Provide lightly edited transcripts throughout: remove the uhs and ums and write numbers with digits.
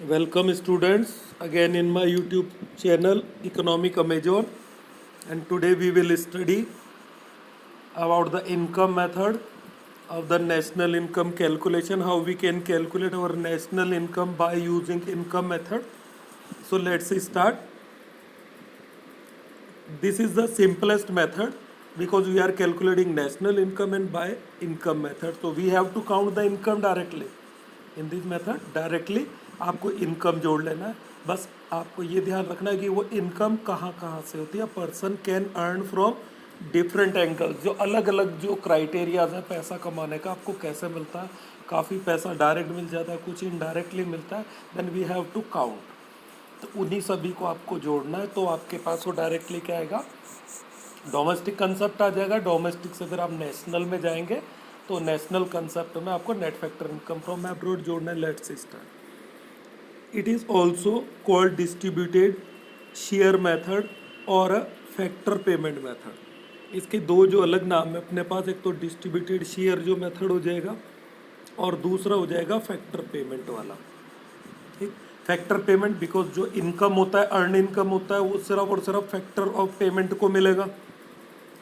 Welcome students again in my YouTube channel Economic Amazon, and today we will study about the income method of the national income calculation, how we can calculate our national income by using income method. So let's start. This is the simplest method because we are calculating national income and by income method. So we have to count the income directly. In this method directly आपको income जोड़ लेना है. बस आपको ये ध्यान रखना है कि वो इनकम कहाँ कहाँ से होती है. Person can earn from different angles. जो अलग अलग जो क्राइटेरियाज है पैसा कमाने का, आपको कैसे मिलता है. काफ़ी पैसा डायरेक्ट मिल जाता है, कुछ इनडायरेक्टली मिलता है. Then we have to count. तो उन्हीं सभी को आपको जोड़ना है. तो आपके पास वो डायरेक्टली क्या आएगा, डोमेस्टिक कंसेप्ट आ जाएगा. डोमेस्टिक से फिर आप नेशनल में जाएंगे तो नेशनल कंसेप्ट में आपको net factor income from abroad जोड़ना है. Let's start. It is also called distributed share method और फैक्टर पेमेंट मेथड. इसके दो जो अलग नाम है अपने पास, एक तो डिस्ट्रीब्यूटेड शेयर जो मेथड हो जाएगा और दूसरा हो जाएगा फैक्टर पेमेंट वाला. ठीक, फैक्टर पेमेंट बिकॉज जो इनकम होता है, अर्न इनकम होता है, वो सिर्फ और सिर्फ फैक्टर ऑफ पेमेंट को मिलेगा.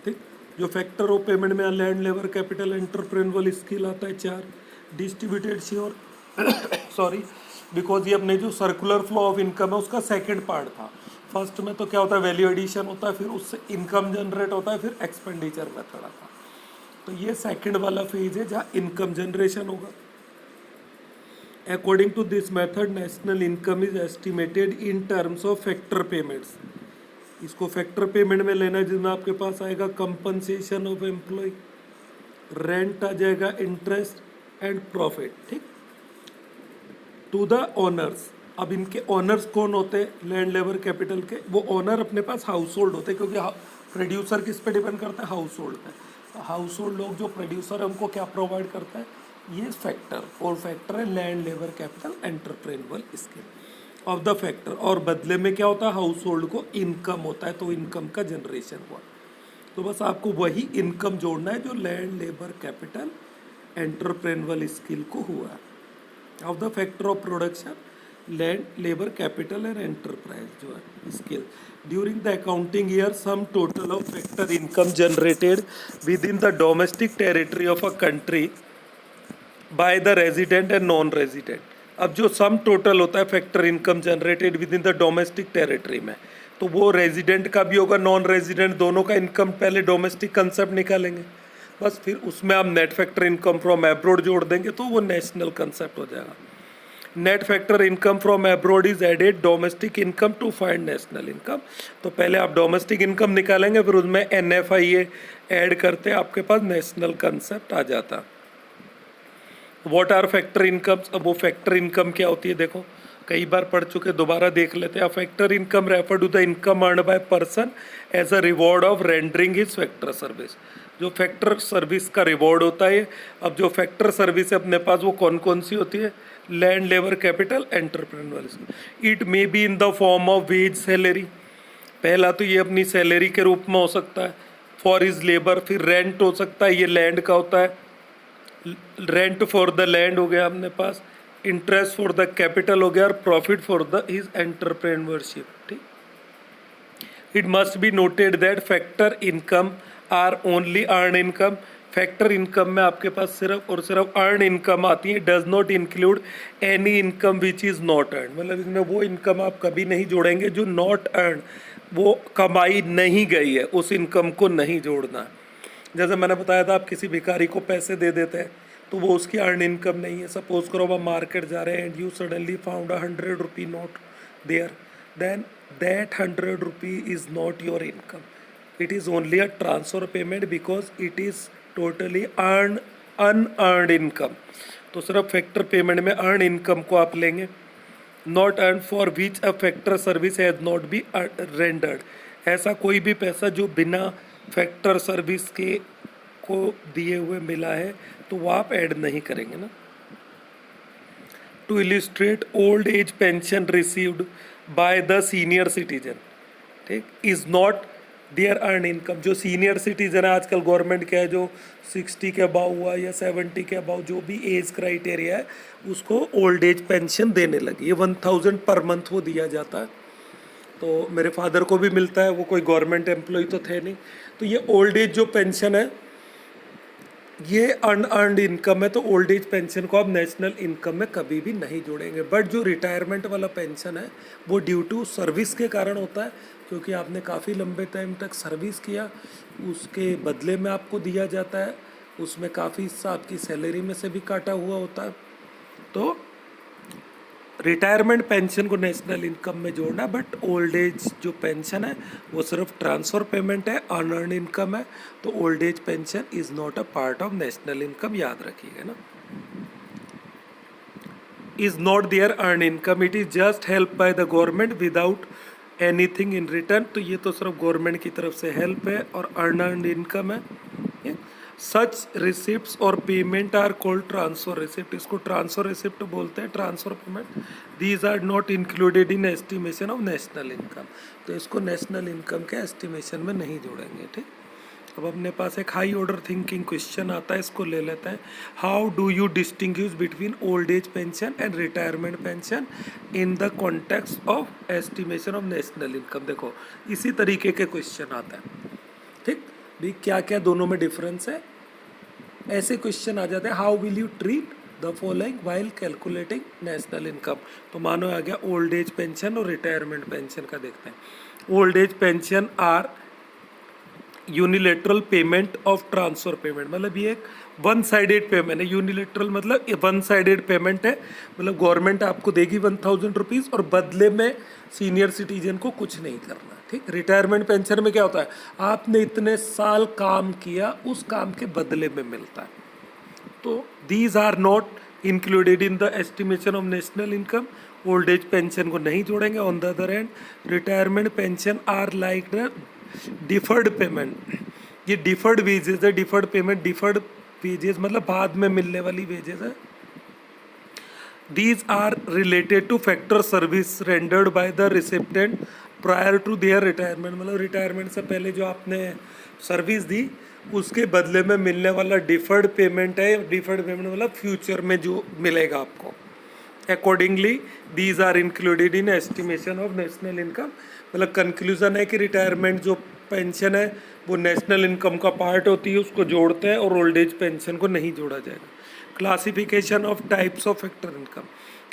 ठीक, जो फैक्टर ऑफ पेमेंट में land, labour, capital, entrepreneurial skill आता है 4. डिस्ट्रीब्यूटेड शेयर सॉरी बिकॉज ये अपने जो सर्कुलर फ्लो ऑफ इनकम है उसका सेकंड पार्ट था. फर्स्ट में तो क्या होता है, वैल्यू एडिशन होता है, फिर उससे इनकम जनरेट होता है, फिर एक्सपेंडिचर मेथड आता है. तो ये सेकंड वाला फेज है जहाँ इनकम जनरेशन होगा. According to this method, national income is estimated in terms of factor payments. इसको फैक्टर पेमेंट में लेना है जिसमें आपके पास आएगा कंपनसेशन ऑफ एम्प्लॉय, रेंट आ जाएगा, इंटरेस्ट एंड प्रॉफिट. ठीक, टू द ओनर्स. अब इनके ओनर्स कौन होते हैं, लैंड, लेबर, कैपिटल के. वो ओनर अपने पास हाउस होल्ड होते हैं क्योंकि प्रोड्यूसर किस पे डिपेंड करता है, हाउस होल्ड पे. तो हाउस होल्ड लोग जो प्रोड्यूसर है उनको क्या प्रोवाइड करता है, ये फैक्टर. और फैक्टर है land, labour, capital, entrepreneurial skill of the factor. और बदले में क्या होता है, हाउस होल्ड को इनकम होता है. तो इनकम का जनरेशन हुआ. तो बस आपको वही इनकम जोड़ना है जो land, labour, capital, entrepreneurial skill को हुआ of the factor of production, land, labour, capital and enterprise जो है skill. During the accounting year sum total of factor income generated with in the domestic territory of a country by the resident and non resident. अब जो sum total होता है factor income generated with in the domestic territory में, तो वो resident का भी होगा, नॉन रेजिडेंट, दोनों का इनकम. पहले डोमेस्टिक कंसेप्ट निकालेंगे, बस फिर उसमें आप net factor income from abroad जोड़ देंगे तो वो नेशनल कंसेप्ट हो जाएगा. Net factor income from abroad is added domestic income to find national income. तो पहले आप डोमेस्टिक इनकम निकालेंगे, फिर उसमें NFIA ऐड करते आपके पास नेशनल कंसेप्ट आ जाता. What are factor incomes. अब वो फैक्टर इनकम क्या होती है देखो, कई बार पढ़ चुके, दोबारा देख लेते हैं. Factor income refer to the income earn by person as a reward of rendering his factor service. जो फैक्टर सर्विस का रिवॉर्ड होता है. अब जो फैक्टर सर्विस है अपने पास वो कौन कौन सी होती है, land, labour, capital, entrepreneurial. It may be in the form of ways salary. पहला तो ये अपनी सैलरी के रूप में हो सकता है फॉर हिज लेबर. फिर रेंट हो सकता है, ये लैंड का होता है, रेंट फॉर द लैंड हो गया अपने पास, इंटरेस्ट फॉर द कैपिटल हो गया, और profit for the his entrepreneurship. ठीक, it must be noted that factor income are only earn income. Factor income में आपके पास सिर्फ और सिर्फ अर्न इनकम आती है. Does not include any income which is not earn. मतलब इसमें वो इनकम आप कभी नहीं जोड़ेंगे जो नॉट अर्न, वो कमाई नहीं गई है, उस इनकम को नहीं जोड़ना. जैसे मैंने बताया था, आप किसी भिखारी को पैसे दे देते हैं तो वो उसकी अर्न इनकम नहीं है. सपोज करो आप मार्केट जा रहे हैं and you suddenly found 100 rupee note there, then that 100 rupee is not your income. It is only a transfer payment because it is totally unearned income. तो सिर्फ फैक्टर पेमेंट में अर्न इनकम को आप लेंगे. Not earn for which a factor service has not be rendered. ऐसा कोई भी पैसा जो बिना फैक्टर सर्विस के को दिए हुए मिला है तो वो आप ऐड नहीं करेंगे ना. To illustrate old age pension received by the senior citizen, ठीक, is not dear earn income, जो सीनियर सिटीजन है आजकल गवर्नमेंट क्या है, जो 60 के अबाव हुआ या 70 के अबाव जो भी एज क्राइटेरिया है उसको ओल्ड एज पेंशन देने लगी। ये 1000 पर मंथ वो दिया जाता है। तो मेरे फादर को भी मिलता है, वो कोई गवर्नमेंट एम्प्लॉय तो थे नहीं। तो ये ओल्ड एज जो पेंशन है ये अनअर्नड इनकम है, तो ओल्ड एज पेंशन को आप नेशनल इनकम में कभी भी नहीं जोड़ेंगे। बट जो रिटायरमेंट वाला पेंशन है वो ड्यू टू सर्विस के कारण होता है, क्योंकि आपने काफ़ी लंबे टाइम तक सर्विस किया, उसके बदले में आपको दिया जाता है, उसमें काफ़ी हिस्सा आपकी सैलरी में से भी काटा हुआ होता है। तो रिटायरमेंट पेंशन को नेशनल इनकम में जोड़ना, बट ओल्ड एज जो पेंशन है वो सिर्फ ट्रांसफ़र पेमेंट है, अनअर्न इनकम है, तो old age pension is not a part of national income, याद रखिएगा ना। Is not there earn income, it is just help by the government without anything in return. तो ये तो सिर्फ गवर्नमेंट की तरफ से हेल्प है और अनअर्न इनकम है। सच रिसिप्ट्स और payment are called transfer receipt, इसको ट्रांसफर रिसिप्ट बोलते हैं, transfer payment. These are not included in estimation of national income, तो इसको नेशनल इनकम के एस्टिमेशन में नहीं जोड़ेंगे। ठीक, अब अपने पास एक हाई ऑर्डर थिंकिंग क्वेश्चन आता है, इसको ले लेते हैं। How do you distinguish between old age pension and retirement pension in the context of estimation of national income. देखो इसी तरीके के क्वेश्चन आता है। ठीक, भी क्या क्या दोनों में डिफरेंस है, ऐसे क्वेश्चन आ जाते हैं। How will you treat the following while calculating national income. तो मानो आ गया ओल्ड एज पेंशन और रिटायरमेंट पेंशन का, देखते हैं। Old age pension are unilateral payment of transfer payment, मतलब ये एक वन साइडेड पेमेंट है। यूनिलेटरल मतलब वन साइडेड पेमेंट है, मतलब गवर्नमेंट आपको देगी 1000 रुपीज़ और बदले में सीनियर सिटीजन को कुछ नहीं करना। ठीक, रिटायरमेंट पेंशन में क्या होता है, आपने इतने साल काम किया उस काम के बदले में मिलता है। तो these are not included in the estimation of national income, old age pension को नहीं जोड़ेंगे। On the other hand retirement pension are like the deferred payment, ये डिफर्ड वेजेस है। डिफर्ड पेमेंट, डिफर्ड वेजेस मतलब बाद में मिलने वाली वेजेस है। These are related to factor service rendered by the recipient prior to their retirement, मतलब retirement से पहले जो आपने सर्विस दी उसके बदले में मिलने वाला डिफर्ड पेमेंट है। डिफर्ड पेमेंट मतलब फ्यूचर में जो मिलेगा आपको। Accordingly these are included in estimation of national income, मतलब कंक्लूजन है कि रिटायरमेंट जो पेंशन है वो नेशनल इनकम का पार्ट होती है, उसको जोड़ते हैं और ओल्ड एज पेंशन को नहीं जोड़ा जाएगा। Classification of types of factor income,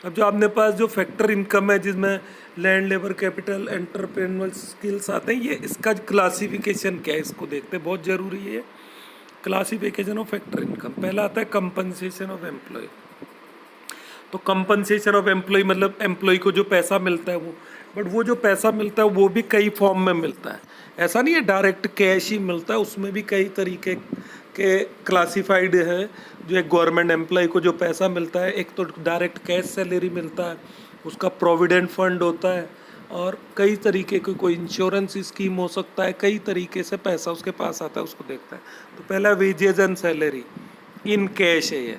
अब जो आपने पास जो फैक्टर इनकम है जिसमें land, labour, capital, entrepreneurial skills आते हैं, ये इसका क्लासिफिकेशन क्या है इसको देखते हैं, बहुत ज़रूरी है। क्लासिफिकेशन ऑफ फैक्टर इनकम, पहला आता है कंपनसेशन ऑफ एम्प्लॉय। तो कंपनसेशन ऑफ एम्प्लॉय मतलब एम्प्लॉय को जो पैसा मिलता है वो, बट वो जो पैसा मिलता है वो भी कई फॉर्म में मिलता है, ऐसा नहीं है डायरेक्ट कैश ही मिलता है, उसमें भी कई तरीके के क्लासिफाइड है। जो एक गवर्नमेंट एम्प्लॉय को जो पैसा मिलता है, एक तो डायरेक्ट कैश सैलरी मिलता है, उसका प्रोविडेंट फंड होता है, और कई तरीके के कोई इंश्योरेंस स्कीम हो सकता है, कई तरीके से पैसा उसके पास आता है, उसको देखता है। तो पहला wages and salary in cash है ये,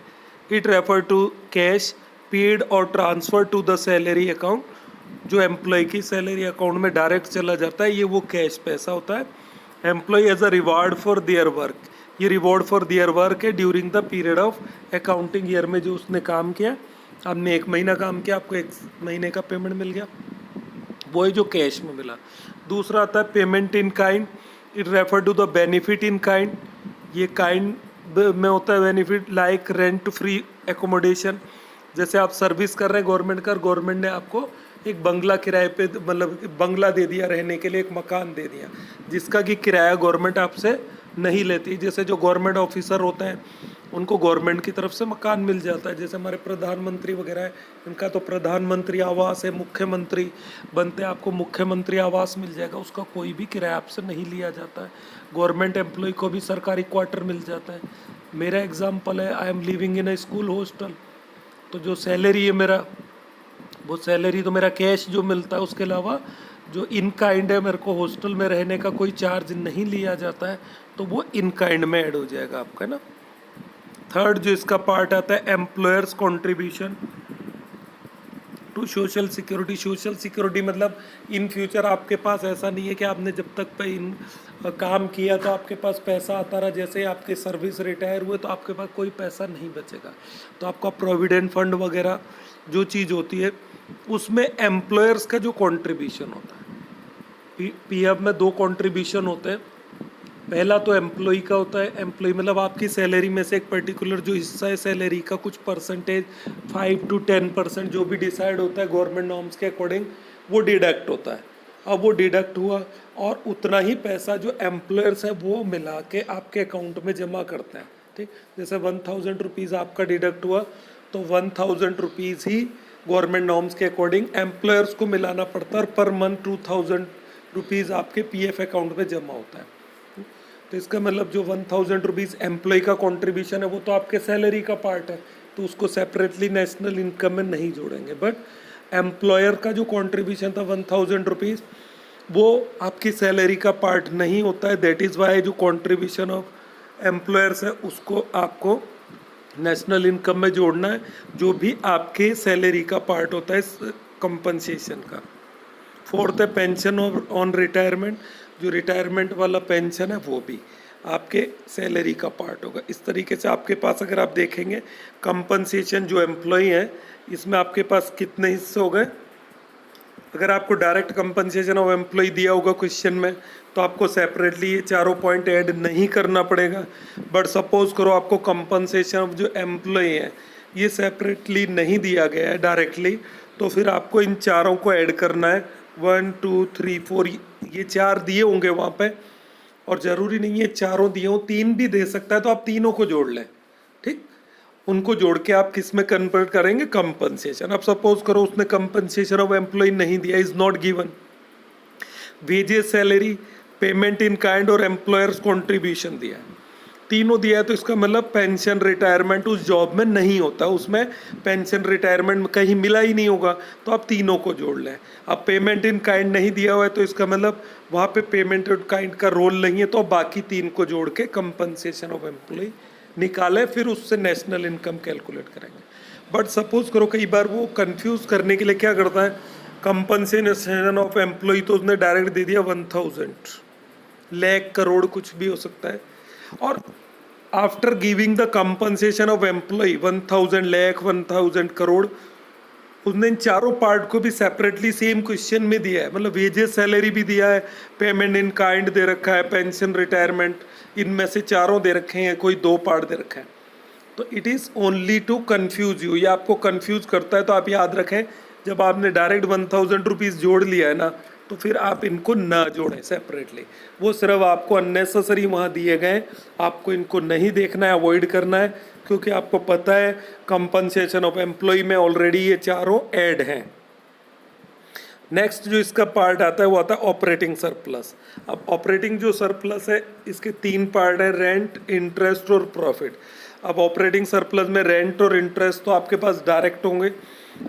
it refer to cash paid और transfer to the salary account, जो एम्प्लॉय की सैलरी अकाउंट में डायरेक्ट चला जाता है, ये वो कैश पैसा होता है। Employ as a reward for their work, ये रिवॉर्ड फॉर देयर वर्क है during the period of accounting year में जो उसने काम किया। आपने 1 महीना काम किया, आपको 1 महीने का पेमेंट मिल गया, वो है जो कैश में मिला। दूसरा आता है payment in kind, it refer to the benefit in kind, ये काइंड में होता है benefit, like rent free accommodation, जैसे आप सर्विस कर रहे हैं गवर्नमेंट का, गवर्नमेंट ने आपको एक बंगला किराए पे, मतलब बंगला दे दिया रहने के लिए, एक मकान दे दिया जिसका कि किराया गवर्नमेंट आपसे नहीं लेती। जैसे जो गवर्नमेंट ऑफिसर होते हैं उनको गवर्नमेंट की तरफ से मकान मिल जाता है, जैसे हमारे प्रधानमंत्री वगैरह है, इनका तो प्रधानमंत्री आवास है, मुख्यमंत्री बनते हैं आपको मुख्यमंत्री आवास मिल जाएगा, उसका कोई भी किराया आपसे नहीं लिया जाता है। गवर्नमेंट एम्प्लॉय को भी सरकारी क्वार्टर मिल जाता है। मेरा एग्जाम्पल है, I am living in a school hostel, तो जो सैलरी है मेरा, वो सैलरी तो मेरा कैश जो मिलता है, उसके अलावा जो इन काइंड है, मेरे को हॉस्टल में रहने का कोई चार्ज नहीं लिया जाता है, तो वो इन काइंड में ऐड हो जाएगा आपका ना। थर्ड जो इसका पार्ट आता है employers contribution to social security. Social security मतलब इन फ्यूचर आपके पास ऐसा नहीं है कि आपने जब तक पे इन काम किया तो आपके पास पैसा आता रहा, जैसे आपके सर्विस रिटायर हुए तो आपके पास कोई पैसा नहीं बचेगा। तो आपका प्रोविडेंट फंड वगैरह जो चीज़ होती है उसमें एम्प्लॉयर्स का जो कंट्रीब्यूशन होता है, पीएफ में दो कंट्रीब्यूशन होते हैं। पहला तो एम्प्लॉय का होता है, एम्प्लॉय मतलब आपकी सैलरी में से एक पर्टिकुलर जो हिस्सा है सैलरी का कुछ परसेंटेज 5 to 10% जो भी डिसाइड होता है गवर्नमेंट नॉर्म्स के अकॉर्डिंग वो डिडक्ट होता है। अब वो डिडक्ट हुआ और उतना ही पैसा जो एम्प्लॉयर्स है वो मिला के आपके अकाउंट में जमा करते हैं। ठीक, जैसे 1000 रुपीज़ आपका डिडक्ट हुआ तो 1000 रुपीज़ ही गवर्नमेंट नॉर्म्स के अकॉर्डिंग एम्प्लॉयर्स को मिलाना पड़ता है और पर मंथ 2000 रुपीज़ आपके पीएफ अकाउंट में जमा होता है। तो इसका मतलब जो 1000 रुपीज़ एम्प्लॉय का कंट्रीब्यूशन है वो तो आपके सैलरी का पार्ट है, तो उसको सेपरेटली नेशनल इनकम में नहीं जोड़ेंगे। बट एम्प्लॉयर का जो कंट्रीब्यूशन था 1000 रुपीज़ वो आपकी सैलरी का पार्ट नहीं होता है। दैट इज़ वाई जो कंट्रीब्यूशन ऑफ एम्प्लॉयर्स है उसको आपको नेशनल इनकम में जोड़ना है, जो भी आपके सैलरी का पार्ट होता है इस कंपनसेशन का। फोर्थ है पेंशन ऑन रिटायरमेंट, जो रिटायरमेंट वाला पेंशन है वो भी आपके सैलरी का पार्ट होगा। इस तरीके से आपके पास अगर आप देखेंगे कंपनसेशन जो एम्प्लॉय है इसमें आपके पास कितने हिस्से हो गए। अगर आपको डायरेक्ट कंपनसेशन ऑफ एम्प्लॉय दिया होगा क्वेश्चन में तो आपको सेपरेटली ये चारों पॉइंट ऐड नहीं करना पड़ेगा। बट सपोज करो आपको कंपनसेशन ऑफ जो एम्प्लॉय है ये सेपरेटली नहीं दिया गया है डायरेक्टली, तो फिर आपको इन चारों को ऐड करना है। 1 2 3 4 ये चार दिए होंगे वहाँ पे, और ज़रूरी नहीं है चारों दिए हो, तीन भी दे सकता है तो आप तीनों को जोड़ लें। ठीक, उनको जोड़ के आप किस में कन्वर्ट करेंगे, कंपनसेशन। अब सपोज करो उसने कंपनसेशन ऑफ एम्प्लॉय नहीं दिया, is not given, wages, salary, payment in kind और एम्प्लॉयर्स कॉन्ट्रीब्यूशन दिया है, तीनों दिया है। तो इसका मतलब पेंशन रिटायरमेंट उस जॉब में नहीं होता, उसमें पेंशन रिटायरमेंट कहीं मिला ही नहीं होगा, तो आप तीनों को जोड़ लें। अब पेमेंट इन काइंड नहीं दिया हुआ है तो इसका मतलब वहाँ पे पेमेंट इन काइंड का रोल नहीं है, तो बाकी तीन को जोड़ के कंपनसेशन ऑफ एम्प्लॉय निकालें, फिर उससे नेशनल इनकम कैलकुलेट करेंगे। बट सपोज करो कई बार वो कंफ्यूज करने के लिए क्या करता है, कंपनसेशन ऑफ एम्प्लॉय तो उसने डायरेक्ट दे दिया 1000, लाख, करोड़, कुछ भी हो सकता है, और after giving the compensation of employ 1000, lakh, 1000, crore, उसने इन चारों पार्ट को भी सेपरेटली सेम क्वेश्चन में दिया है। मतलब वेजेस, सैलरी भी दिया है, पेमेंट इन काइंड दे रखा है, पेंशन, रिटायरमेंट, इनमें से चारों दे रखे हैं, कोई दो पार्ट दे रखा है। तो it is only to confuse you, ये आपको कन्फ्यूज करता है। तो आप याद रखें जब आपने डायरेक्ट 1000 रुपीज़ जोड़ लिया है ना, तो फिर आप इनको ना जोड़ें सेपरेटली, वो सिर्फ आपको अननेसेसरी वहाँ दिए गए, आपको इनको नहीं देखना है, अवॉइड करना है, क्योंकि आपको पता है कंपनसेशन ऑफ एम्प्लॉय में ऑलरेडी ये चारों ऐड हैं। नेक्स्ट जो इसका पार्ट आता है वो आता है ऑपरेटिंग सरप्लस। अब ऑपरेटिंग जो सरप्लस है इसके तीन पार्ट है, रेंट, इंटरेस्ट और प्रॉफिट। अब ऑपरेटिंग सरप्लस में रेंट और इंटरेस्ट तो आपके पास डायरेक्ट होंगे।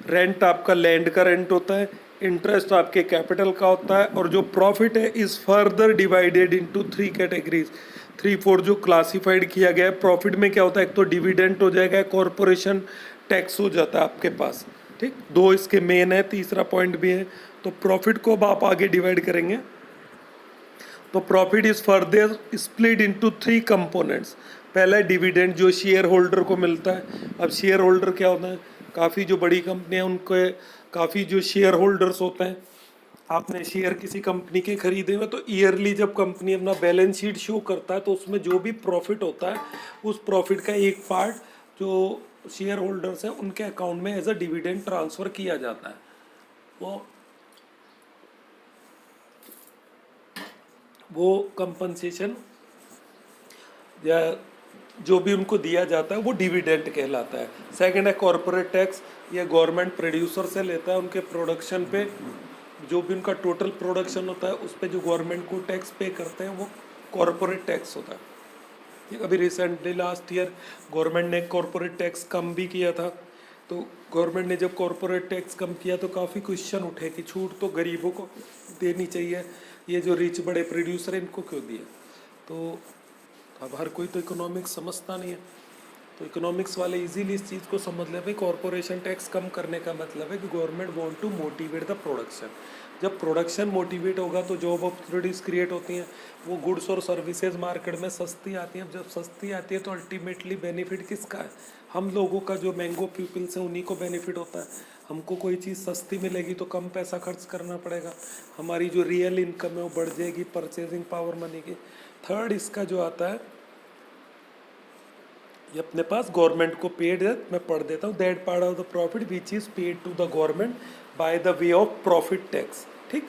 रेंट आपका लैंड का रेंट होता है, इंटरेस्ट आपके कैपिटल का होता है, और जो प्रॉफिट है is further divided into 3 categories, 3-4 जो क्लासिफाइड किया गया है। प्रॉफिट में क्या होता है, एक तो डिविडेंड हो जाएगा, कॉरपोरेशन टैक्स हो जाता है आपके पास। ठीक, दो इसके मेन है, तीसरा पॉइंट भी है। तो प्रॉफिट को अब आप आगे डिवाइड करेंगे तो profit is further split into 3 components. पहला डिविडेंड जो शेयर होल्डर को मिलता है। अब शेयर होल्डर क्या होता है, काफ़ी जो बड़ी कंपनियां उनके काफ़ी जो शेयर होल्डर्स होते हैं, आपने शेयर किसी कंपनी के खरीदे हुए तो ईयरली जब कंपनी अपना बैलेंस शीट शो करता है तो उसमें जो भी प्रॉफिट होता है उस प्रॉफिट का एक पार्ट जो शेयर होल्डर्स हैं उनके अकाउंट में एज अ डिविडेंड ट्रांसफ़र किया जाता है। वो कंपनसेशन या जो भी उनको दिया जाता है वो डिविडेंड कहलाता है। सेकंड है कॉरपोरेट टैक्स, ये गवर्नमेंट प्रोड्यूसर से लेता है, उनके प्रोडक्शन पे जो भी उनका टोटल प्रोडक्शन होता है उस पे जो गवर्नमेंट को टैक्स पे करते हैं वो कॉरपोरेट टैक्स होता है। ये अभी रिसेंटली लास्ट ईयर गवर्नमेंट ने कॉरपोरेट टैक्स कम भी किया था। तो गवर्नमेंट ने जब कॉरपोरेट टैक्स कम किया तो काफ़ी क्वेश्चन उठे कि छूट तो गरीबों को देनी चाहिए, ये जो रिच बड़े प्रोड्यूसर हैं इनको क्यों दिया। तो अब हर कोई तो इकोनॉमिक्स समझता नहीं है, तो इकोनॉमिक्स वाले इजीली इस चीज़ को समझ ले भाई, कॉरपोरेशन टैक्स कम करने का मतलब है कि government want to motivate the production. जब प्रोडक्शन मोटिवेट होगा तो जॉब अपॉर्चुनिटीज़ क्रिएट होती हैं, वो गुड्स और सर्विसेज मार्केट में सस्ती आती हैं। जब सस्ती आती है तो अल्टीमेटली बेनिफिट किसका है? हम लोगों का, जो मैंगो पीपल्स हैं उन्हीं को बेनिफिट होता है। हमको कोई चीज़ सस्ती मिलेगी तो कम पैसा खर्च करना पड़ेगा, हमारी जो रियल इनकम है वो बढ़ जाएगी, परचेजिंग पावर मनी की। थर्ड इसका जो आता है, ये अपने पास गवर्नमेंट को पेड है, मैं पढ़ देता हूँ। That part of the profit which is paid to the government by the way of profit tax. ठीक,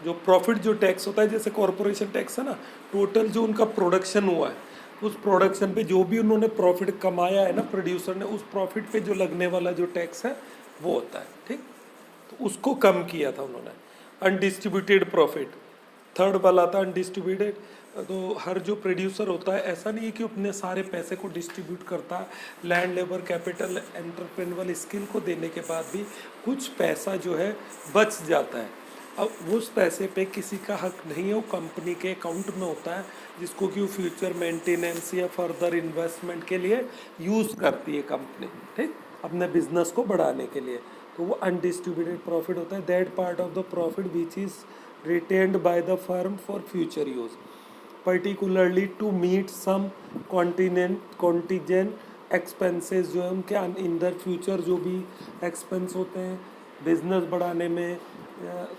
जो प्रॉफिट जो टैक्स होता है, जैसे कॉरपोरेशन टैक्स है ना, टोटल जो उनका प्रोडक्शन हुआ है उस प्रोडक्शन पे जो भी उन्होंने प्रॉफिट कमाया है ना प्रोड्यूसर ने, उस प्रॉफिट पे जो लगने वाला जो टैक्स है वो होता है। ठीक, तो उसको कम किया था उन्होंने। अनडिस्ट्रीब्यूटेड प्रॉफिट, थर्ड वाला था अनडिस्ट्रीब्यूटेड। तो हर जो प्रोड्यूसर होता है, ऐसा नहीं है कि अपने सारे पैसे को डिस्ट्रीब्यूट करता है, land, labour, capital, entrepreneurial skill को देने के बाद भी कुछ पैसा जो है बच जाता है। अब उस पैसे पे किसी का हक नहीं है, वो कंपनी के अकाउंट में होता है, जिसको कि वो फ्यूचर मेंटेनेंस या फर्दर इन्वेस्टमेंट के लिए यूज़ करती है कंपनी। ठीक, अपने बिजनेस को बढ़ाने के लिए। तो वो अनडिस्ट्रीब्यूटेड प्रॉफिट होता है। That part of the profit which is retained by the firm for future use, particularly to meet some contingent expenses, जो है उनके इन द फ्यूचर जो भी एक्सपेंस होते हैं बिजनेस बढ़ाने में,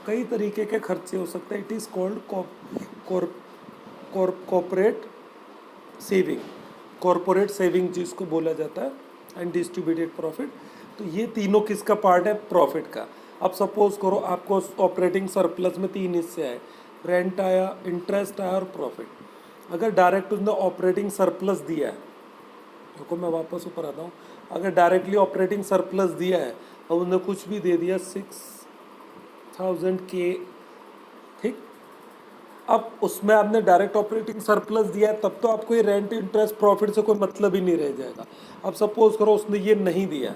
कई तरीके के खर्चे हो सकते हैं। It is called corporate saving, corporate saving जिसको बोला जाता है, एंड डिस्ट्रीब्यूटेड प्रॉफिट। तो ये तीनों किसका पार्ट है? प्रॉफिट का। अब सपोज करो आपको ऑपरेटिंग सरप्लस में तीन हिस्से आए, रेंट आया, इंटरेस्ट आया और प्रॉफिट। अगर डायरेक्ट उसने ऑपरेटिंग सरप्लस दिया है, देखो मैं वापस ऊपर आता हूँ, अगर डायरेक्टली ऑपरेटिंग सरप्लस दिया है और उसने कुछ भी दे दिया 6000 के, ठीक, अब उसमें आपने डायरेक्ट ऑपरेटिंग सरप्लस दिया है, तब तो आपको ये रेंट, इंटरेस्ट, प्रॉफिट से कोई मतलब ही नहीं रह जाएगा। अब सपोज करो उसने ये नहीं दिया,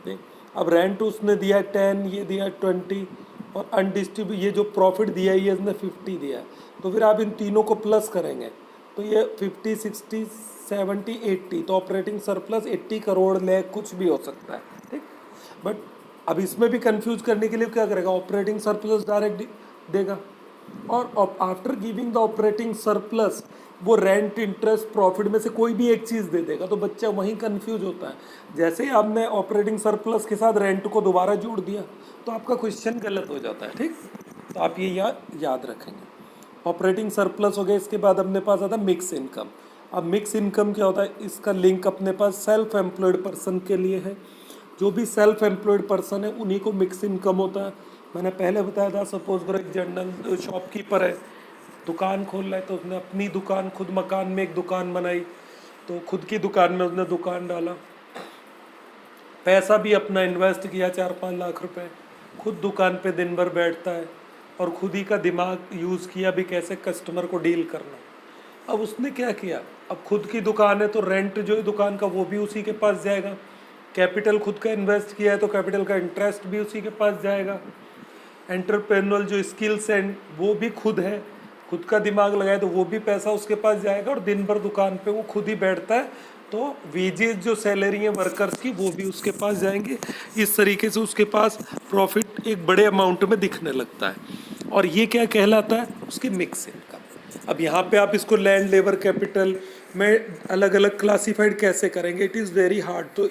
ठीक, अब रेंट उसने दिया 10, ये दिया 20 और अनडिस्ट्रीब्यूट ये जो प्रॉफिट दिया है ये इसने 50 दिया है, तो फिर आप इन तीनों को प्लस करेंगे तो ये 50, 60, 70, 80, तो ऑपरेटिंग सरप्लस 80 करोड़ लाख कुछ भी हो सकता है। ठीक, बट अब इसमें भी कंफ्यूज करने के लिए क्या करेगा, ऑपरेटिंग सरप्लस डायरेक्ट देगा, और after giving the operating surplus वो रेंट, इंटरेस्ट, प्रॉफिट में से कोई भी एक चीज़ दे देगा, तो बच्चा वहीं कंफ्यूज होता है। जैसे ही आपने ऑपरेटिंग सरप्लस के साथ रेंट को दोबारा जोड़ दिया तो आपका क्वेश्चन गलत हो जाता है। ठीक, तो आप ये याद रखेंगे। ऑपरेटिंग सरप्लस हो गया, इसके बाद अपने पास आता है मिक्स इनकम। अब मिक्स इनकम क्या होता है? इसका लिंक अपने पास सेल्फ एम्प्लॉयड पर्सन के लिए है। जो भी सेल्फ एम्प्लॉयड पर्सन है उन्हीं को मिक्स इनकम होता है। मैंने पहले बताया था, सपोज करो एक जनरल शॉपकीपर है, दुकान खोल रहा है, तो उसने अपनी दुकान, खुद मकान में एक दुकान बनाई, तो खुद की दुकान में उसने दुकान डाला, पैसा भी अपना इन्वेस्ट किया 4-5 लाख रुपए, खुद दुकान पे दिन भर बैठता है और खुद ही का दिमाग यूज़ किया भी कैसे कस्टमर को डील करना। अब उसने क्या किया, अब खुद की दुकान है तो रेंट जो है दुकान का वो भी उसी के पास जाएगा, कैपिटल खुद का इन्वेस्ट किया है तो कैपिटल का इंटरेस्ट भी उसी के पास जाएगा, एंटरप्रेन्योरल जो स्किल्स हैं वो भी खुद है, खुद का दिमाग लगाए तो वो भी पैसा उसके पास जाएगा, और दिन भर दुकान पे वो खुद ही बैठता है तो वेजेस जो सैलरी है वर्कर्स की वो भी उसके पास जाएंगे। इस तरीके से उसके पास प्रॉफिट एक बड़े अमाउंट में दिखने लगता है, और ये क्या कहलाता है? उसकी मिक्स इनकम। अब यहाँ पे आप इसको लैंड, लेबर, कैपिटल में अलग अलग क्लासीफाइड कैसे करेंगे? इट इज़ वेरी हार्ड, तो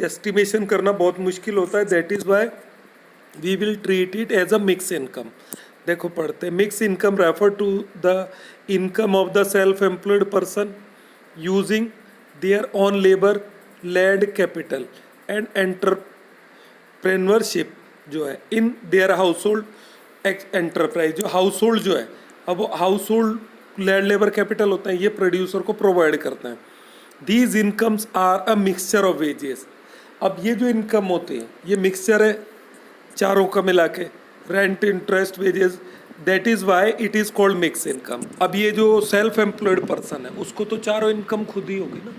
एस्टिमेशन करना बहुत मुश्किल होता है। That is why we will treat it as a mix income. देखो पढ़ते, mix income refer to the income of the self employed person using their own labour, land, capital and entrepreneurship जो है in their household enterprise. जो household जो है, अब वो household land, labour, capital होता है, ये प्रोड्यूसर को प्रोवाइड करते हैं। These incomes are a mixture of wages. अब ये जो इनकम होती है ये मिक्सचर है चारों का मिला के, rent, interest, wages, that is why it is called mix income. अब ये जो सेल्फ एम्प्लॉयड पर्सन है उसको तो चारों इनकम खुद ही होगी ना।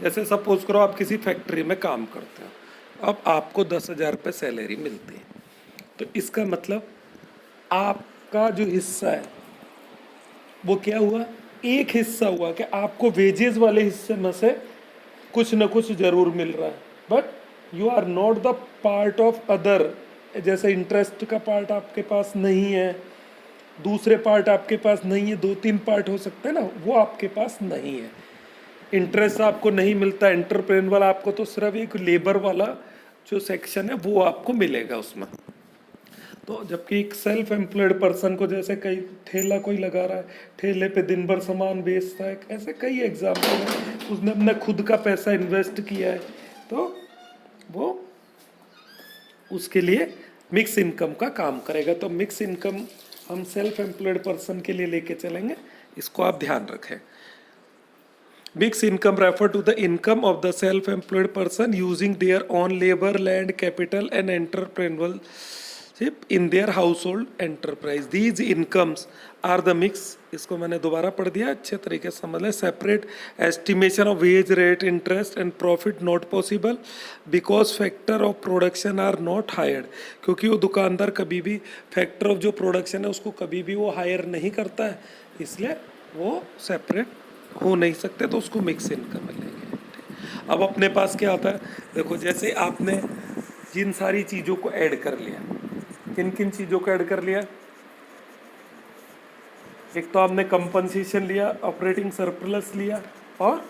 जैसे सपोज करो आप किसी फैक्ट्री में काम करते हो, अब आपको 10,000 रुपये सैलरी मिलती है, तो इसका मतलब आपका जो हिस्सा है वो क्या हुआ? एक हिस्सा हुआ कि आपको वेजेस वाले हिस्से में से कुछ न कुछ जरूर मिल रहा है, but you are not the part of other. जैसे इंटरेस्ट का पार्ट आपके पास नहीं है, दूसरे पार्ट आपके पास नहीं है, 2-3 पार्ट हो सकते हैं ना, वो आपके पास नहीं है। इंटरेस्ट आपको नहीं मिलता एंटरप्रेन्योर वाला, आपको तो सिर्फ एक लेबर वाला जो सेक्शन है वो आपको मिलेगा उसमें। तो जबकि एक सेल्फ एम्प्लॉयड पर्सन को, जैसे कई ठेला कोई लगा रहा है, ठेले पे दिन भर सामान बेचता है, ऐसे कई एग्जाम्पल हैं, उसने अपना खुद का पैसा इन्वेस्ट किया है, तो वो उसके लिए मिक्स इनकम का काम करेगा। तो मिक्स इनकम हम सेल्फ एम्प्लॉयड पर्सन के लिए लेके चलेंगे, इसको आप ध्यान रखें। Mixed income refer to the income of the self-employed person using their own labor, land, capital and entrepreneurship in their household enterprise. These incomes are the mix. इसको मैंने दोबारा पढ़ दिया, अच्छे तरीके से समझ लें। Separate estimation of wage rate, interest and profit not possible because factor of production are not hired. क्योंकि वो दुकानदार कभी भी factor of जो production है उसको कभी भी वो hire नहीं करता है, इसलिए वो separate हो नहीं सकते, तो उसको मिक्स इनकम मिलेंगे। अब अपने पास क्या आता है, देखो जैसे आपने जिन सारी चीज़ों को ऐड कर लिया, किन किन चीज़ों को ऐड कर लिया, एक तो आपने कंपनसेशन लिया, ऑपरेटिंग सरप्लस लिया और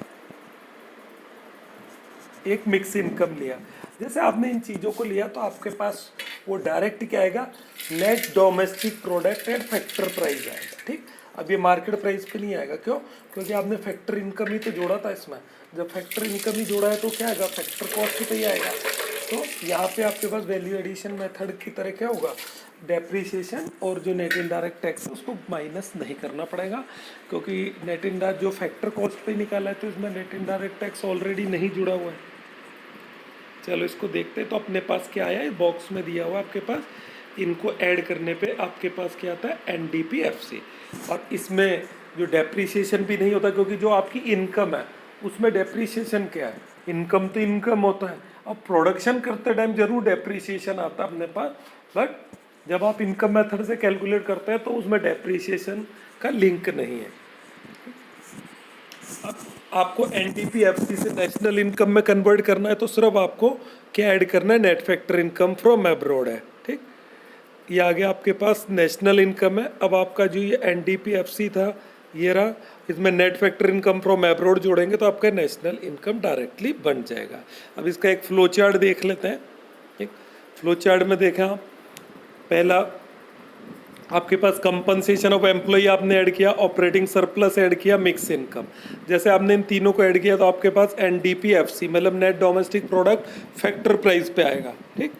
एक मिक्स इनकम लिया। जैसे आपने इन चीज़ों को लिया तो आपके पास वो डायरेक्ट क्या आएगा, net domestic product and factor price आएगा। ठीक, अब ये मार्केट प्राइस पे नहीं आएगा, क्यों? क्योंकि आपने फैक्टर इनकम ही तो जोड़ा था इसमें। जब फैक्टर इनकम ही जोड़ा है तो क्या आएगा, फैक्टर कॉस्ट पे ही आएगा। तो यहाँ पे आपके पास वैल्यू एडिशन मेथड की तरह क्या होगा, डेप्रीशिएशन और जो नेट इनडायरेक्ट टैक्स है उसको माइनस नहीं करना पड़ेगा, क्योंकि नेट इनडायरेक्ट जो फैक्टर कॉस्ट पे निकाला है तो इसमें नेट इनडायरेक्ट टैक्स ऑलरेडी नहीं जुड़ा हुआ है। चलो इसको देखते हैं। तो अपने पास क्या आया, बॉक्स में दिया हुआ आपके पास, इनको ऐड करने पे आपके पास क्या आता है, एनडीपीएफसी। और इसमें जो डेप्रीशिएशन भी नहीं होता, क्योंकि जो आपकी इनकम है उसमें डेप्रीशिएशन क्या है, इनकम तो इनकम होता है। अब प्रोडक्शन करते टाइम जरूर डेप्रीशिएशन आता है अपने पास, बट जब आप इनकम मेथड से कैलकुलेट करते हैं तो उसमें डेप्रीशिएशन का लिंक नहीं है। अब आपको एनडीपीएफसी से नेशनल इनकम में कन्वर्ट करना है तो सिर्फ आपको क्या ऐड करना है, net factor income from abroad है। ठीक, ये आगे आपके पास नेशनल इनकम है। अब आपका जो ये एनडीपीएफसी था ये रहा, इसमें net factor income from abroad जोड़ेंगे तो आपका नेशनल इनकम डायरेक्टली बन जाएगा। अब इसका एक फ्लो चार्ट देख लेते हैं। ठीक, फ्लो चार्ट में देखें आप, पहला आपके पास कंपनसेशन ऑफ एम्प्लॉय आपने ऐड किया, ऑपरेटिंग सरप्लस ऐड किया, मिक्स इनकम। जैसे आपने इन तीनों को ऐड किया तो आपके पास एनडीपीएफसी मतलब net domestic product factor price पे आएगा। ठीक,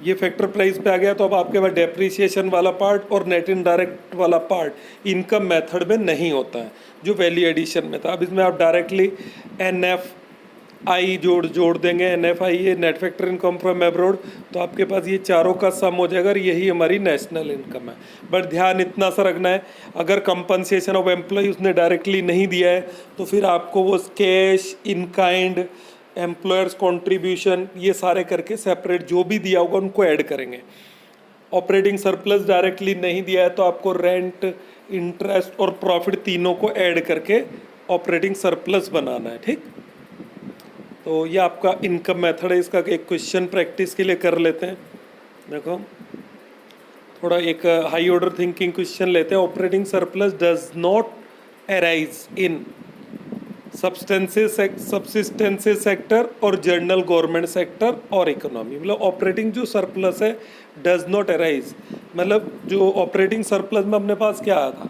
ये फैक्टर प्राइस पे आ गया तो अब आपके पास डेप्रीशिएशन वाला पार्ट और नेट इनडायरेक्ट वाला पार्ट इनकम मेथड में नहीं होता है जो वैल्यू एडिशन में था। अब इसमें आप डायरेक्टली NFI जोड़ देंगे, NFI ये net factor income from abroad, तो आपके पास ये चारों का सम हो जाएगा और यही हमारी नेशनल इनकम है। बट ध्यान इतना सा रखना है, अगर कंपनसेशन ऑफ एम्प्लॉय उसने डायरेक्टली नहीं दिया है तो फिर आपको वो cash, in kind, employers contribution ये सारे करके सेपरेट जो भी दिया होगा उनको ऐड करेंगे। ऑपरेटिंग सरप्लस डायरेक्टली नहीं दिया है तो आपको रेंट, इंटरेस्ट और प्रॉफिट तीनों को ऐड करके ऑपरेटिंग सरप्लस बनाना है। ठीक, तो ये आपका इनकम मेथड है। इसका एक क्वेश्चन प्रैक्टिस के लिए कर लेते हैं। देखो थोड़ा एक हाई ऑर्डर थिंकिंग क्वेश्चन लेते हैं। Operating surplus does not arise in subsistences sector और जनरल गवर्नमेंट सेक्टर और इकोनॉमी। मतलब ऑपरेटिंग जो सरप्लस है डज नॉट अराइज, मतलब जो ऑपरेटिंग सरप्लस में अपने पास क्या आया था,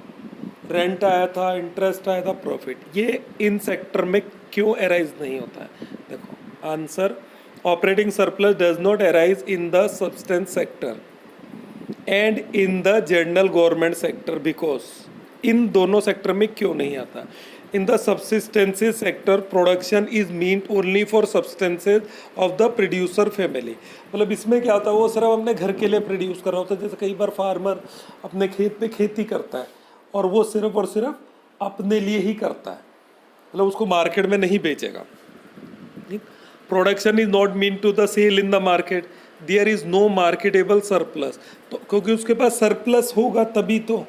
रेंट आया था, इंटरेस्ट आया था, प्रॉफिट, ये इन सेक्टर में क्यों अराइज नहीं होता है। देखो answer, operating surplus does not arise in the substance sector and in the general government sector because, इन दोनों सेक्टर में क्यों नहीं आता। In the subsistences sector production is meant only for substances of the producer family. मतलब इसमें क्या होता है, वो सिर्फ अपने घर के लिए प्रोड्यूस कर रहा होता है। जैसे कई बार फार्मर अपने खेत पे खेती करता है और वो सिर्फ और सिर्फ अपने लिए ही करता है, मतलब उसको मार्केट में नहीं बेचेगा। Production is not mean to the sale in the market, there is no marketable surplus. तो क्योंकि उसके पास सरप्लस होगा तभी तो।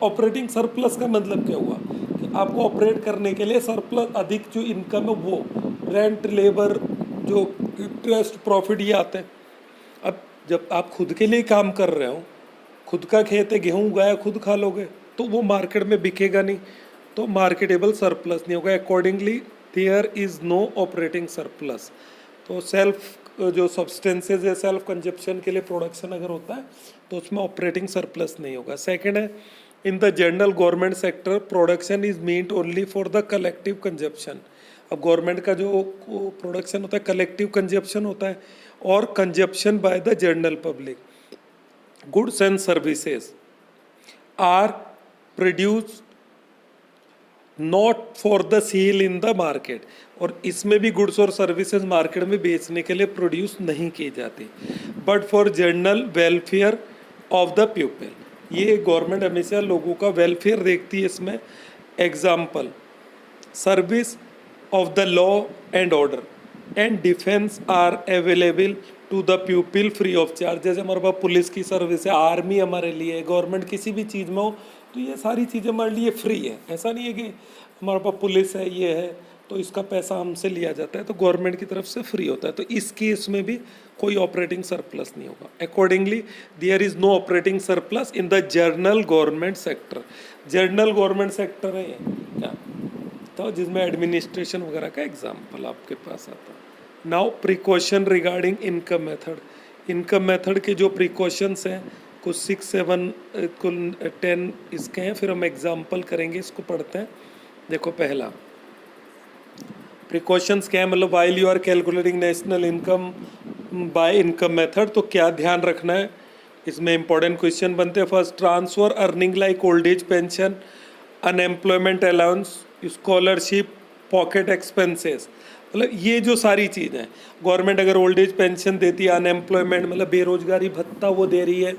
ऑपरेटिंग सरप्लस का मतलब क्या हुआ कि आपको ऑपरेट करने के लिए सरप्लस अधिक जो इनकम है वो रेंट, लेबर, जो इंटरेस्ट, प्रॉफिट ये आते हैं। अब जब आप खुद के लिए काम कर रहे हो, खुद का खेत है, गेहूँ उगाया, खुद खा लोगे, तो वो मार्केट में बिकेगा नहीं, तो मार्केटेबल सरप्लस नहीं होगा। Accordingly there is no operating surplus. तो सेल्फ जो सब्सटेंसेज है, सेल्फ कंजप्शन के लिए प्रोडक्शन अगर होता है तो उसमें ऑपरेटिंग सरप्लस नहीं होगा। सेकेंड है, इन the general government sector production is meant only for the collective consumption. अब गवर्नमेंट का जो प्रोडक्शन होता है कलेक्टिव कंजप्शन होता है, और consumption by the general public. Goods and services are produce not for the sale in the market, और इसमें भी गुड्स और सर्विसेज मार्केट में बेचने के लिए प्रोड्यूस नहीं की जाती, but for general welfare of the people. ये गवर्नमेंट हमेशा लोगों का वेलफेयर देखती है इसमें। Example, service of the law and order and defence are available to the people free of charge. जैसे हमारे पास पुलिस की सर्विस है, आर्मी हमारे लिए, गवर्नमेंट किसी भी चीज़ में हो तो ये सारी चीज़ें हमारे लिए फ्री है। ऐसा नहीं है कि हमारे पास पुलिस है, ये है, तो इसका पैसा हमसे लिया जाता है, तो गवर्नमेंट की तरफ से फ्री होता है। तो इस केस में भी कोई ऑपरेटिंग सरप्लस नहीं होगा। Accordingly there is no operating surplus in the general government sector. General government sector है ये क्या, तो जिसमें एडमिनिस्ट्रेशन वगैरह का एग्जाम्पल आपके पास आता है। Now precaution regarding income method. Income method के जो प्रिकॉशंस हैं कुछ 6, 7 कुल 10 इसके हैं, फिर हम एग्जाम्पल करेंगे, इसको पढ़ते हैं। देखो पहला प्रिकॉशंस क्या है, मतलब while you are calculating national income by income method, तो क्या ध्यान रखना है, इसमें इंपॉर्टेंट क्वेश्चन बनते हैं। First, transfer earning like old age pension, unemployment allowance, scholarship, pocket expenses. मतलब ये जो सारी चीज़ें हैं, गवर्नमेंट अगर ओल्ड एज पेंशन देती है, अनएम्प्लॉयमेंट मतलब बेरोजगारी भत्ता वो दे रही है,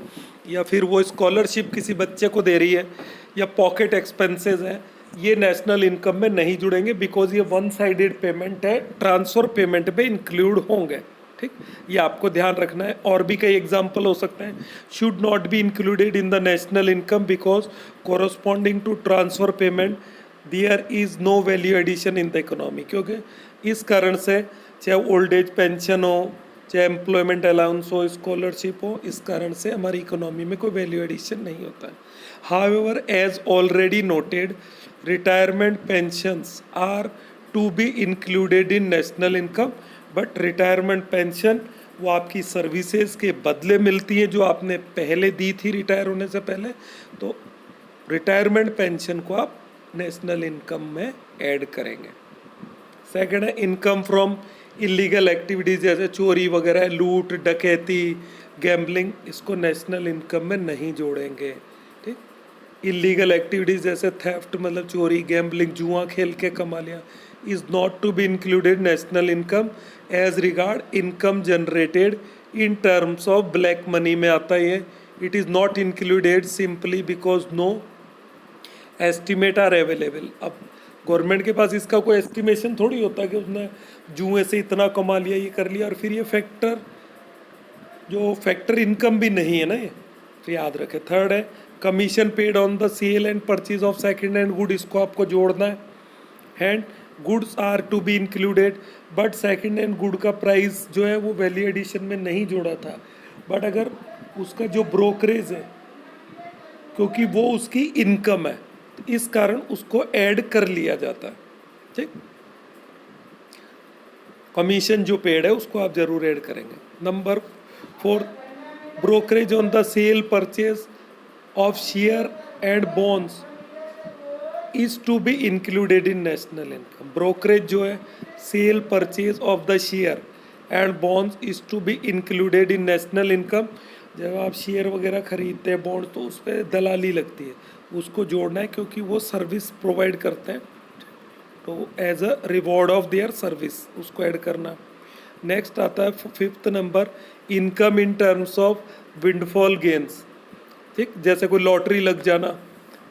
या फिर वो स्कॉलरशिप किसी बच्चे को दे रही है, या पॉकेट एक्सपेंसेस हैं, ये नेशनल इनकम में नहीं जुड़ेंगे, बिकॉज ये वन साइडेड पेमेंट है, ट्रांसफ़र पेमेंट पे इंक्लूड होंगे। ठीक, ये आपको ध्यान रखना है। और भी कई एग्जाम्पल हो सकते हैं। Should not be included in the national income because corresponding to transfer payment there is no value addition in the economy, क्योंकि इस कारण से चाहे ओल्ड एज पेंशन हो, चाहे एम्प्लॉयमेंट अलाउंस हो, स्कॉलरशिप हो, इस कारण से हमारी इकोनॉमी में कोई वैल्यू एडिशन नहीं होता है। However as already noted, retirement pensions are to be included in national income, but retirement pension वो आपकी सर्विसेज के बदले मिलती है जो आपने पहले दी थी रिटायर होने से पहले, तो रिटायरमेंट पेंशन को आप नेशनल इनकम में ऐड करेंगे। सेकंड है इनकम फ्रॉम इलीगल एक्टिविटीज़, जैसे चोरी वगैरह, लूट, डकैती, गैम्बलिंग, इसको नेशनल इनकम में नहीं जोड़ेंगे। ठीक, इलीगल एक्टिविटीज़ जैसे थेफ्ट मतलब चोरी, गैम्बलिंग, जुआ खेल के कमा लिया, is not to be included national income as regard income generated in terms of black money में आता है ये। It is not included simply because no estimate are available. अब गवर्नमेंट के पास इसका कोई एस्टिमेशन थोड़ी होता है कि उसने जुए से इतना कमा लिया, ये कर लिया, और फिर ये फैक्टर जो फैक्टर इनकम भी नहीं है ना ये, तो याद रखें। थर्ड है commission paid on the sale and purchase of second hand good, इसको आपको जोड़ना है। Hand goods are to be included, but second hand good का प्राइस जो है वो वैल्यू एडिशन में नहीं जोड़ा था, बट अगर उसका जो ब्रोकरेज है, क्योंकि वो उसकी इनकम है, इस कारण उसको ऐड कर लिया जाता है। ठीक, कमीशन जो पेड है उसको आप जरूर ऐड करेंगे। Number 4, brokerage on the sale purchase of share and bonds is to be included in national income. Brokerage जो है sale purchase of the share and bonds is to be included in national income. जब आप share वगैरह खरीदते हैं, bond, तो उस पर दलाली लगती है, उसको जोड़ना है, क्योंकि वो सर्विस प्रोवाइड करते हैं, तो as a reward of their service उसको ऐड करना। नेक्स्ट आता है 5th number, income in terms of windfall gains. ठीक, जैसे कोई लॉटरी लग जाना,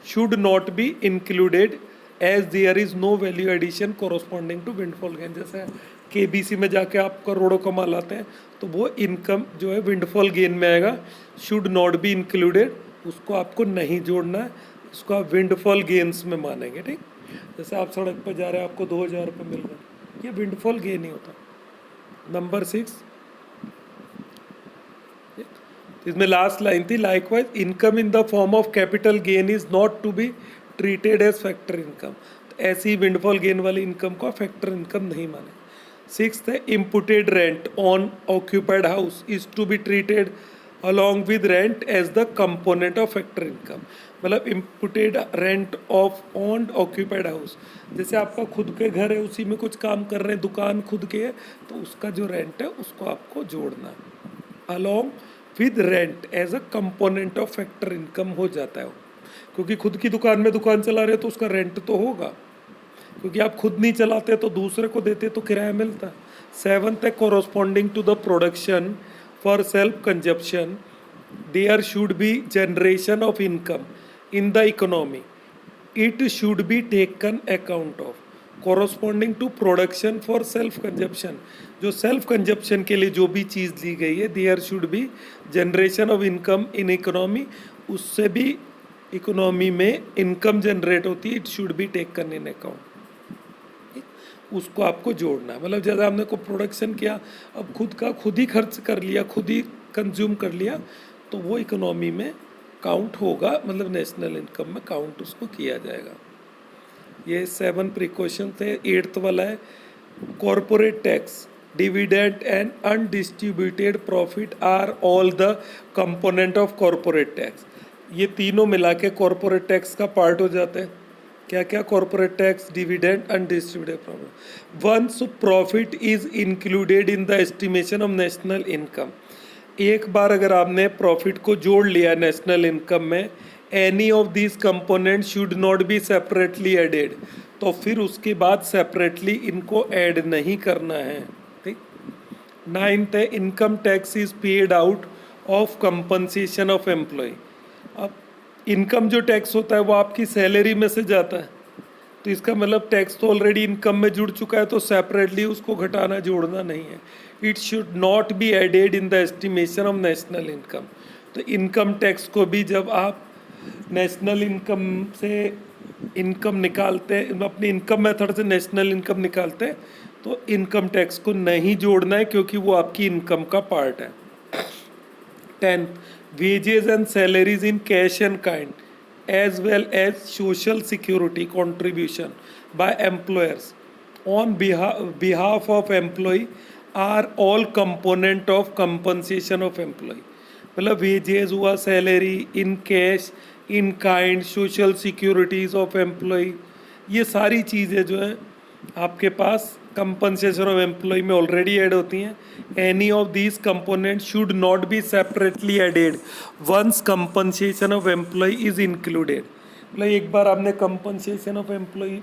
should not be included as there is no value addition corresponding to windfall gain. जैसे केबीसी में जाके आप करोड़ों कमा लाते हैं, तो वो इनकम जो है विंडफॉल गेन में आएगा, शुड नॉट बी इंक्लूडेड, उसको आपको नहीं जोड़ना है, इसको आप विंडफॉल गेन्स में मानेंगे। ठीक, जैसे आप सड़क पर जा रहे हैं, आपको 2000 रुपये मिल गए, ये विंडफॉल गेन ही होता। नंबर 6, इसमें लास्ट लाइन थी, likewise income in the form of capital gain is not to be treated as factor income. ऐसी विंडफॉल गेन वाली इनकम को फैक्टर इनकम नहीं माने। 6th है, imputed rent on occupied house is to be treated along with rent as the component of factor income. मतलब imputed rent of on occupied house, जैसे आपका खुद के घर है, उसी में कुछ काम कर रहे हैं, दुकान खुद के है, तो उसका जो रेंट है उसको आपको जोड़ना है। Along with rent as a component of factor income हो जाता है वो, क्योंकि खुद की दुकान में दुकान चला रहे हो तो उसका रेंट तो होगा, क्योंकि आप खुद नहीं चलाते तो दूसरे को देते तो किराया मिलता। 7th है, corresponding to the production for self consumption there should be generation of income in the economy, it should be taken account of. Corresponding to production for self consumption, जो सेल्फ कंजप्शन के लिए जो भी चीज़ ली गई है, there should be generation of income in economy, उससे भी इकोनॉमी में इनकम जनरेट होती है, it should be taken in account, उसको आपको जोड़ना है। मतलब जैसे आपने को प्रोडक्शन किया, अब खुद का खुद ही खर्च कर लिया, खुद ही कंज्यूम कर लिया, तो वो इकोनॉमी में काउंट होगा, मतलब नेशनल इनकम में काउंट उसको किया जाएगा। ये 7 प्रिकॉशन थे। 8th वाला है, corporate tax, dividend and undistributed profit are all the component of corporate tax. ये तीनों मिला के कॉरपोरेट टैक्स का पार्ट हो जाते हैं। क्या क्या? Corporate tax, dividend, undistributed profit. Once profit is included in the estimation of national income, एक बार अगर आपने प्रॉफिट को जोड़ लिया नेशनल इनकम में, any of this component should not be separately added, तो फिर उसके बाद सेपरेटली इनको ऐड नहीं करना है। ठीक। 9th है, income tax is paid out of compensation of employ. अब इनकम जो टैक्स होता है वो आपकी सैलरी में से जाता है, तो इसका मतलब टैक्स तो ऑलरेडी इनकम में जुड़ चुका है, तो सेपरेटली उसको घटाना जोड़ना नहीं है। It should not be added in the estimation of national income. तो इनकम टैक्स को भी जब आप नेशनल इनकम से इनकम निकालते हैं, अपनी इनकम मेथड से नेशनल इनकम निकालते हैं, तो इनकम टैक्स को नहीं जोड़ना है, क्योंकि वो आपकी इनकम का पार्ट है। 10th, wages and salaries in cash and kind as well as social security contribution by employers on behalf of employee are all component of compensation of employee। मतलब वेजेस हुआ, salary, in cash, in kind, social securities of employ, ये सारी चीज़ें जो हैं आपके पास compensation of employ में ऑलरेडी ऐड होती हैं। Any of these component should not be separately added once compensation of employ is included. मतलब एक बार आपने कंपनसेशन ऑफ एम्प्लॉय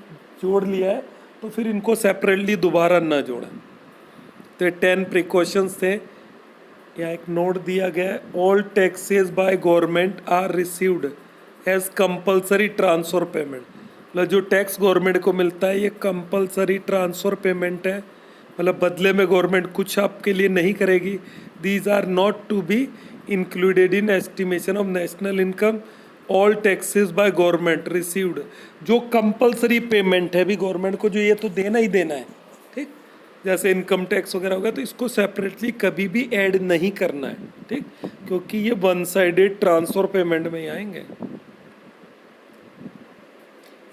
जोड़ लिया है, तो फिर इनको सेपरेटली दोबारा ना जोड़ें। तो 10 प्रिकॉशंस थे। यहाँ एक नोट दिया गया है, all taxes by government are received as compulsory transfer payment. मतलब जो टैक्स गवर्नमेंट को मिलता है ये कंपल्सरी ट्रांसफ़र पेमेंट है, मतलब बदले में गवर्नमेंट कुछ आपके लिए नहीं करेगी। These are not to be included in estimation of national income. All taxes by government received, जो कंपल्सरी पेमेंट है भी गवर्नमेंट को, जो ये तो देना ही देना है। ठीक, जैसे इनकम टैक्स वगैरह होगा, तो इसको सेपरेटली कभी भी ऐड नहीं करना है। ठीक, क्योंकि ये वन साइडेड ट्रांसफ़र पेमेंट में ही आएंगे।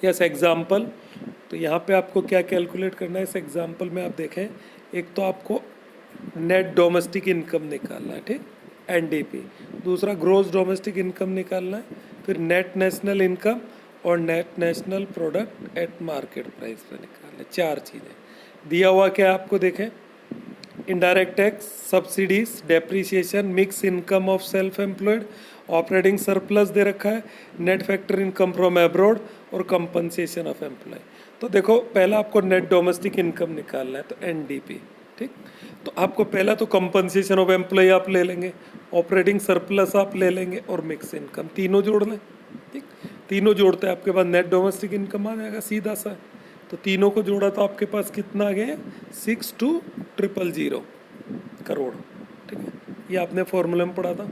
Yes, example. तो यहाँ पे आपको क्या कैलकुलेट करना है इस एग्जाम्पल में, आप देखें। एक तो आपको नेट डोमेस्टिक इनकम निकालना है, ठीक, एनडीपी। दूसरा ग्रोस डोमेस्टिक इनकम निकालना है, फिर नेट नेशनल इनकम और net national product at market price पे निकालना है। 4 चीज़ें दिया हुआ क्या आपको देखें। Indirect tax, subsidies, depreciation, mix income of self employed, operating surplus दे रखा है, net factor income from abroad और कंपनसेशन ऑफ एम्प्लॉय। तो देखो, पहला आपको नेट डोमेस्टिक इनकम निकालना है, तो एनडीपी। ठीक, तो आपको पहला तो कंपनसेशन ऑफ एम्प्लॉय आप ले लेंगे, ऑपरेटिंग सरप्लस आप ले लेंगे और मिक्स इनकम, तीनों जोड़ लें। ठीक, तीनों जोड़ते हैं आपके पास नेट डोमेस्टिक इनकम आ जाएगा, सीधा सा। तो तीनों को जोड़ा तो आपके पास कितना आ गया? 62,000 करोड़। ठीक है, ये आपने फॉर्मूले में पढ़ा था।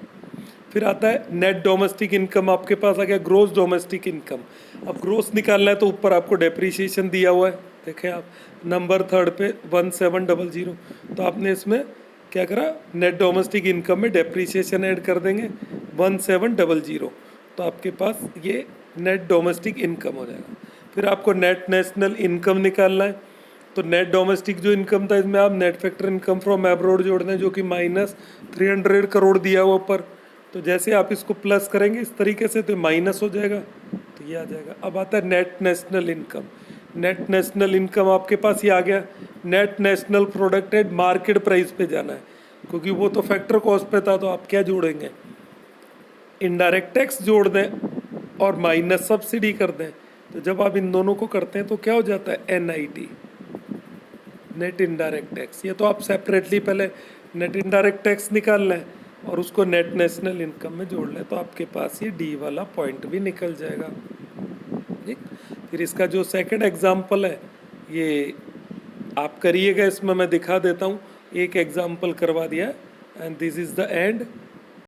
फिर आता है नेट डोमेस्टिक इनकम, आपके पास आ गया ग्रोस डोमेस्टिक इनकम। अब ग्रोस निकालना है तो ऊपर आपको डेप्रीशिएशन दिया हुआ है, देखें आप नंबर थर्ड पे 1700, तो आपने इसमें क्या करा, नेट डोमेस्टिक इनकम में डेप्रीशिएशन ऐड कर देंगे 1700, तो आपके पास ये नेट डोमेस्टिक इनकम हो जाएगा। फिर आपको नेट नेशनल इनकम निकालना है, तो नेट डोमेस्टिक जो इनकम था इसमें आप net factor income from abroad जोड़ दें जो कि -300 करोड़ दिया हुआ ऊपर, तो जैसे आप इसको प्लस करेंगे इस तरीके से तो माइनस हो जाएगा, तो ये आ जाएगा। अब आता है net national income. Net national income आपके पास ये आ गया, net national product at market price पे जाना है, क्योंकि वो तो फैक्टर कॉस्ट पे था, तो आप क्या जोड़ेंगे, इनडायरेक्ट टैक्स जोड़ दें और माइनस सब्सिडी कर दें। तो जब आप इन दोनों को करते हैं तो क्या हो जाता है, NIT, नेट इनडायरेक्ट टैक्स। ये तो आप सेपरेटली पहले नेट इनडायरेक्ट टैक्स निकाल लें और उसको नेट नेशनल इनकम में जोड़ लें, तो आपके पास ये D वाला पॉइंट भी निकल जाएगा। ठीक, फिर इसका जो सेकंड एग्जाम्पल है ये आप करिएगा, इसमें मैं दिखा देता हूँ, एक एग्जाम्पल करवा दिया and this is the end.